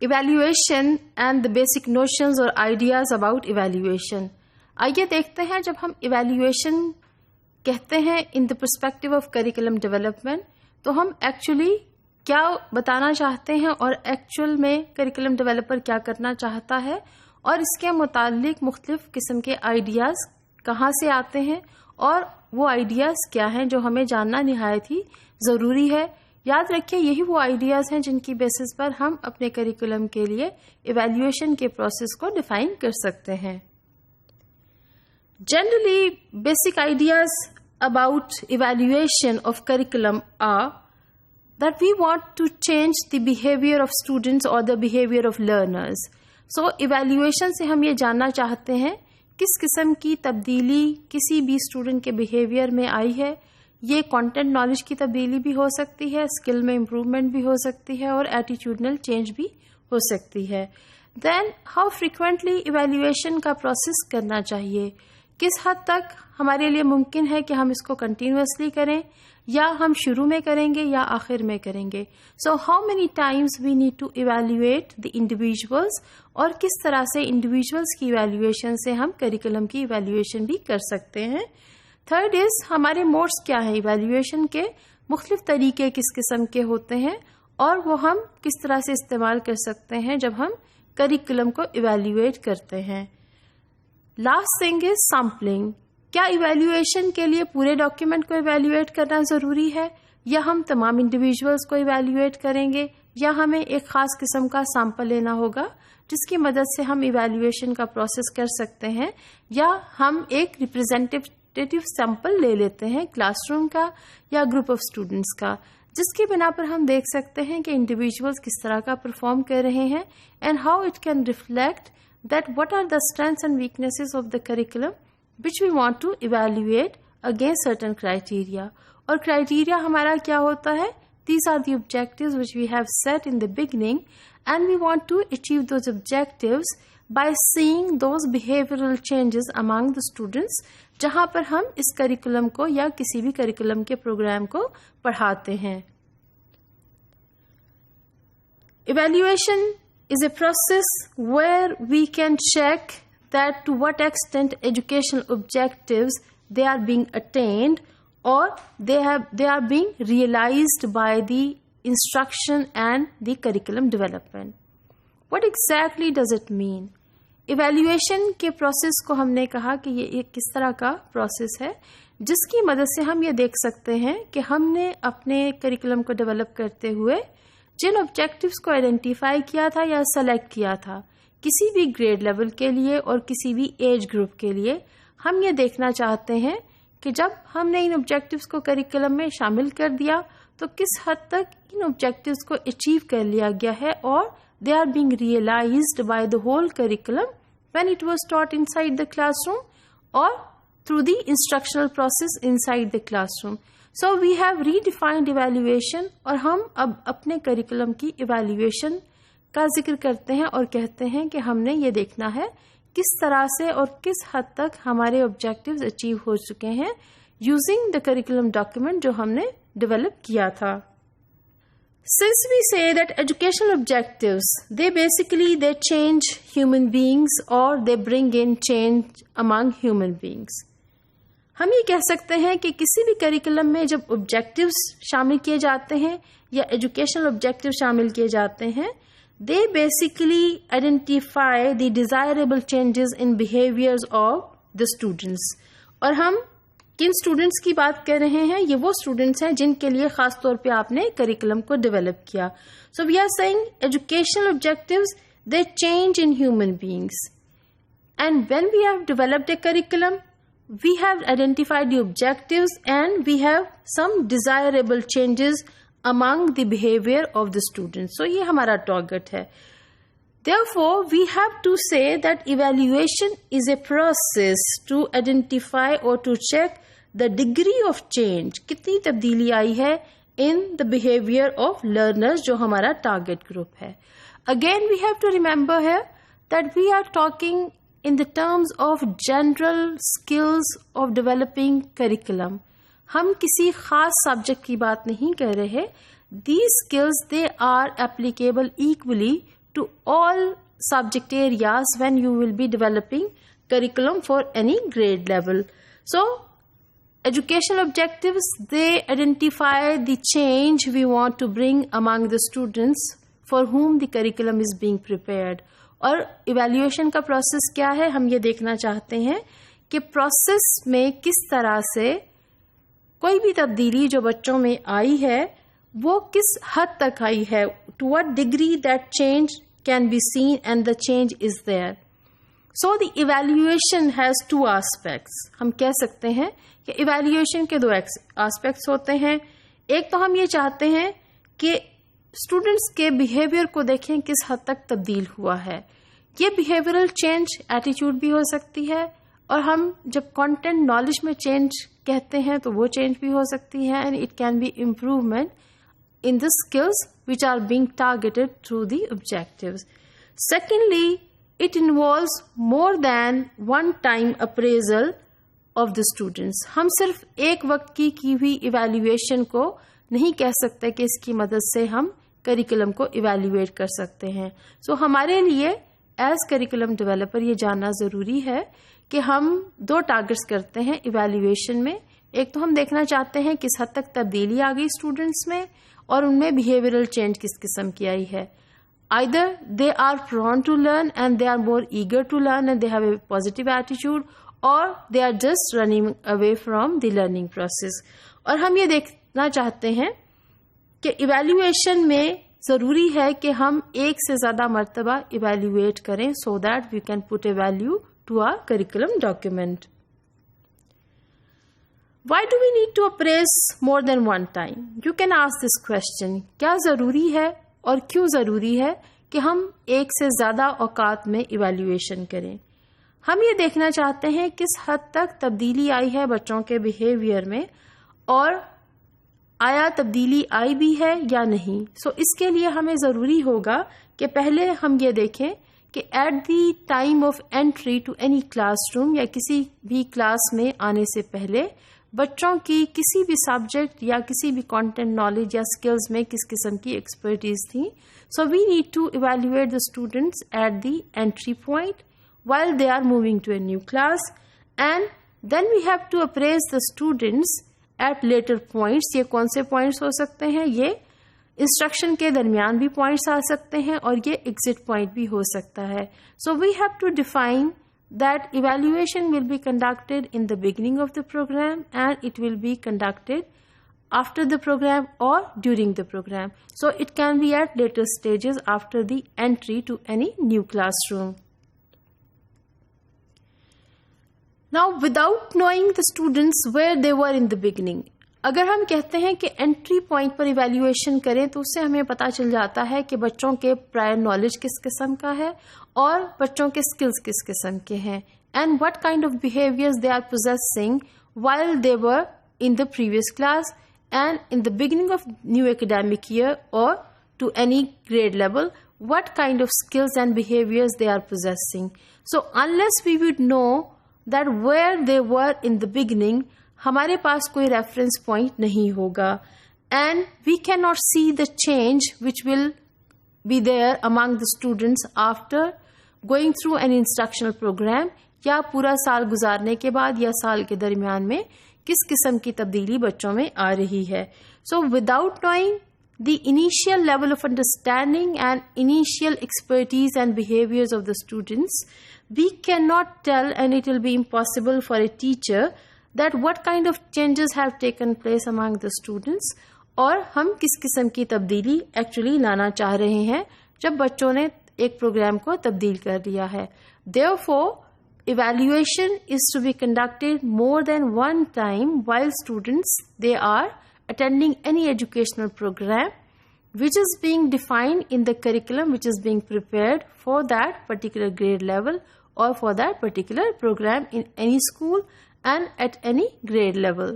Evaluation and the basic notions or ideas about evaluation. آئیے دیکھتے ہیں جب ہم ایویلیویشن کہتے ہیں in the perspective of curriculum development تو ہم ایکچولی کیا بتانا چاہتے ہیں اور ایکچوئل میں کریکولم ڈیولپر کیا کرنا چاہتا ہے اور اس کے متعلق مختلف قسم کے آئیڈیاز کہاں سے آتے ہیں اور وہ آئیڈیاز کیا ہیں جو ہمیں جاننا نہایت ہی ضروری ہے. یاد رکھیے یہی وہ آئیڈیاز ہیں جن کی بیسس پر ہم اپنے کریکولم کے لیے ایویلیویشن کے پروسیس کو ڈیفائن کر سکتے ہیں. Generally, basic ideas about evaluation of curriculum are that we want to change the behavior of students or the behavior of learners. So, evaluation سے ہم یہ جاننا چاہتے ہیں کس قسم کی تبدیلی کسی بھی اسٹوڈنٹ کے بیہیویئر میں آئی ہے. یہ کانٹینٹ نالج کی تبدیلی بھی ہو سکتی ہے, اسکل میں امپروومنٹ بھی ہو سکتی ہے اور ایٹیٹیوڈنل چینج بھی ہو سکتی ہے. دین ہاؤ فریکوینٹلی ایویلیویشن کا پروسیس کرنا چاہیے, کس حد تک ہمارے لیے ممکن ہے کہ ہم اس کو کنٹینیوسلی کریں یا ہم شروع میں کریں گے یا آخر میں کریں گے. So how many times we need to evaluate the individuals اور کس طرح سے انڈیویژلس کی ایویلیویشن سے ہم کریکولم کی ایویلیویشن بھی کر سکتے ہیں. تھرڈ از ہمارے موڈس کیا ہیں, ایویلیویشن کے مختلف طریقے کس قسم کے ہوتے ہیں اور وہ ہم کس طرح سے استعمال کر سکتے ہیں جب ہم کریکولم کو ایویلیویٹ کرتے ہیں. Last thing is sampling. کیا ایویلیویشن کے لیے پورے ڈاکیومنٹ کو ایویلیویٹ کرنا ضروری ہے یا ہم تمام انڈیویژلس کو ایویلیویٹ کریں گے یا ہمیں ایک خاص قسم کا سیمپل لینا ہوگا جس کی مدد سے ہم ایویلیویشن کا پروسیس کر سکتے ہیں, یا ہم ایک ریپرزینٹیو سیمپل لے لیتے ہیں کلاس روم کا یا گروپ آف اسٹوڈینٹس کا, جس کی بنا پر ہم دیکھ سکتے ہیں کہ انڈیویژلس کس طرح کا پرفارم کر رہے ہیں and how it can reflect that what are the strengths and weaknesses of the curriculum which we want to evaluate against certain criteria. اور criteria ہمارا کیا ہوتا ہے, these are the objectives which we have set in the beginning and we want to achieve those objectives by seeing those behavioral changes among the students جہاں پر ہم اس curriculum کو یا کسی بھی کریکولم کے پروگرام کو پڑھاتے ہیں. Evaluation is a process where we can check that to what extent educational objectives they are being attained or they are being realized by the instruction and the curriculum development. What exactly does it mean? Evaluation کے process کو ہم نے کہا کہ یہ ایک کس طرح کا پروسیس ہے جس کی مدد سے ہم یہ دیکھ سکتے ہیں کہ ہم نے اپنے کریکولم کو ڈیولپ کرتے ہوئے جن آبجیکٹیوز کو آئیڈینٹیفائی کیا تھا یا سلیکٹ کیا تھا کسی بھی گریڈ لیول کے لیے اور کسی بھی ایج گروپ کے لیے, ہم یہ دیکھنا چاہتے ہیں کہ جب ہم نے ان آبجیکٹیوز کو کریکولم میں شامل کر دیا تو کس حد تک ان آبجیکٹیوز کو اچیو کر لیا گیا ہے اور they are being realised by the whole curriculum when it was taught inside the classroom اور through the instructional process inside the classroom. So we have redefined evaluation اور ہم اب اپنے curriculum کی evaluation کا ذکر کرتے ہیں اور کہتے ہیں کہ ہم نے یہ دیکھنا ہے کس طرح سے اور کس حد تک ہمارے آبجیکٹیوز اچیو ہو چکے ہیں یوزنگ دا کریکولم ڈاکیومنٹ جو ہم نے ڈیولپ کیا تھا. Since we say that educational objectives, they change human beings or they bring in change among human beings. ہم یہ کہہ سکتے ہیں کہ کسی بھی کریکولم میں جب آبجیکٹیوز شامل کیے جاتے ہیں یا ایجوکیشنل آبجیکٹیو شامل کیے جاتے ہیں, they basically identify the desirable changes in behaviours of the students. اور ہم کن اسٹوڈینٹس کی بات کر رہے ہیں, یہ وہ اسٹوڈینٹس ہیں جن کے لیے خاص طور پہ آپ نے کریکولم کو ڈیولپ کیا. So we are seeing educational objectives they change in human beings and when we have developed a curriculum we have identified the objectives and we have some desirable changes among the behavior of the students. So یہ ہمارا target ہے. Therefore, we have to say that evaluation is a process to identify or to check the degree of change. کتنی تبدیلی آئی ہے in the behavior of learners جو ہمارا target group ہے. Again, we have to remember here that we are talking in the terms of general skills of developing curriculum. ہم کسی خاص subject کی بات نہیں کر رہے. These skills, they are applicable equally to all subject areas when you will be developing curriculum for any grade level. So educational objectives, they identify the change we want to bring among the students for whom the curriculum is being prepared. اور evaluation کا process کیا ہے؟ ہم یہ دیکھنا چاہتے ہیں کہ پروسیس میں کس طرح سے کوئی بھی تبدیلی جو بچوں میں آئی ہے وہ کس حد تک آئی ہے, to what degree that change can be seen and the change is there. So the evaluation has two aspects. ہم کہہ سکتے ہیں کہ ایویلیویشن کے 2 آسپیکٹس ہوتے ہیں. ایک تو ہم یہ چاہتے ہیں کہ اسٹوڈینٹس کے بیہیویئر کو دیکھیں کس حد تک تبدیل ہوا ہے. یہ بیہیویئرل چینج ایٹیچیوڈ بھی ہو سکتی ہے, اور ہم جب کانٹینٹ نالج میں چینج کہتے ہیں تو وہ چینج بھی ہو سکتی ہے, and it can be improvement in the skills which are being targeted through the objectives. Secondly, it involves more than one time appraisal of the students. ہم صرف ایک وقت کی ہوئی ایویلیویشن کو نہیں کہہ سکتے کہ اس کی مدد سے ہم کریکولم کو ایویلیویٹ کر سکتے ہیں. سو ہمارے لیے ایز کریکولم ڈیولپر یہ جاننا ضروری ہے کہ ہم 2 ٹارگٹس کرتے ہیں ایویلیویشن میں. ایک تو ہم دیکھنا چاہتے ہیں کس حد تک تبدیلی آ گئی اسٹوڈینٹس میں, اور ان میں بیہیویئرل چینج کس قسم کی آئی ہے. Either they are prone to learn and they are more eager to learn and they have a positive attitude, or they are just running away from the learning process. اور ہم یہ دیکھنا چاہتے ہیں کہ ایویلیویشن میں ضروری ہے کہ ہم ایک سے زیادہ مرتبہ ایویلیویٹ کریں so that we can put a value to our curriculum document. Why do we need to appraise more than one time? You can ask this question. کیا ضروری ہے اور کیوں ضروری ہے کہ ہم ایک سے زیادہ اوقات میں ایویلیویشن کریں؟ ہم یہ دیکھنا چاہتے ہیں کس حد تک تبدیلی آئی ہے بچوں کے بیہیویئر میں, اور آیا تبدیلی آئی بھی ہے یا نہیں. سو اس کے لیے ہمیں ضروری ہوگا کہ پہلے ہم یہ دیکھیں کہ at the time of entry to any classroom, یا کسی بھی کلاس میں آنے سے پہلے بچوں کی کسی بھی سبجیکٹ یا کسی بھی کانٹینٹ نالج یا اسکلز میں کس قسم کی ایکسپرٹیز تھی. So we need to evaluate the students at the entry point while they are moving to a new class, and then we have to appraise the students at later points. یہ کون سے points ہو سکتے ہیں؟ یہ instruction کے درمیان بھی points آ سکتے ہیں, اور یہ ایگزٹ پوائنٹ بھی ہو سکتا ہے. So we have to define that evaluation will be conducted in the beginning of the program and it will be conducted after the program or during the program. So it can be at later stages after the entry to any new classroom. Now, without knowing the students where they were in the beginning, اگر ہم کہتے ہیں کہ entry point پر evaluation کریں تو اس سے ہمیں پتہ چل جاتا ہے کہ بچوں کے پرائر نالج کس قسم کا ہے اور بچوں کے اسکلز کس قسم کے ہیں, and what kind of behaviours they are possessing while they were in the previous class and in the beginning of new academic year اور to any grade level, what kind of skills and behaviors they are possessing. So unless we would know that where they were in the beginning, ہمارے پاس کوئی reference point نہیں ہوگا, and we cannot see the change which will be there among the students after going through an instructional program, یا پورا سال گزارنے کے بعد یا سال کے درمیان میں کس قسم کی تبدیلی بچوں میں آ رہی ہے. So without knowing the initial level of understanding and initial expertise and behaviors of the students, we cannot tell, and it will be impossible for a teacher, that what kind of changes have taken place among the students, اور ہم کس قسم کی تبدیلی actually لانا چاہ رہے ہیں جب بچوں نے ایک پروگرام کو تبدیل کر دیا ہے. Therefore, evaluation is to be conducted more than one time while students they are attending any educational program which is being defined in the curriculum which is being prepared for that particular grade level or for that particular program in any school and at any grade level.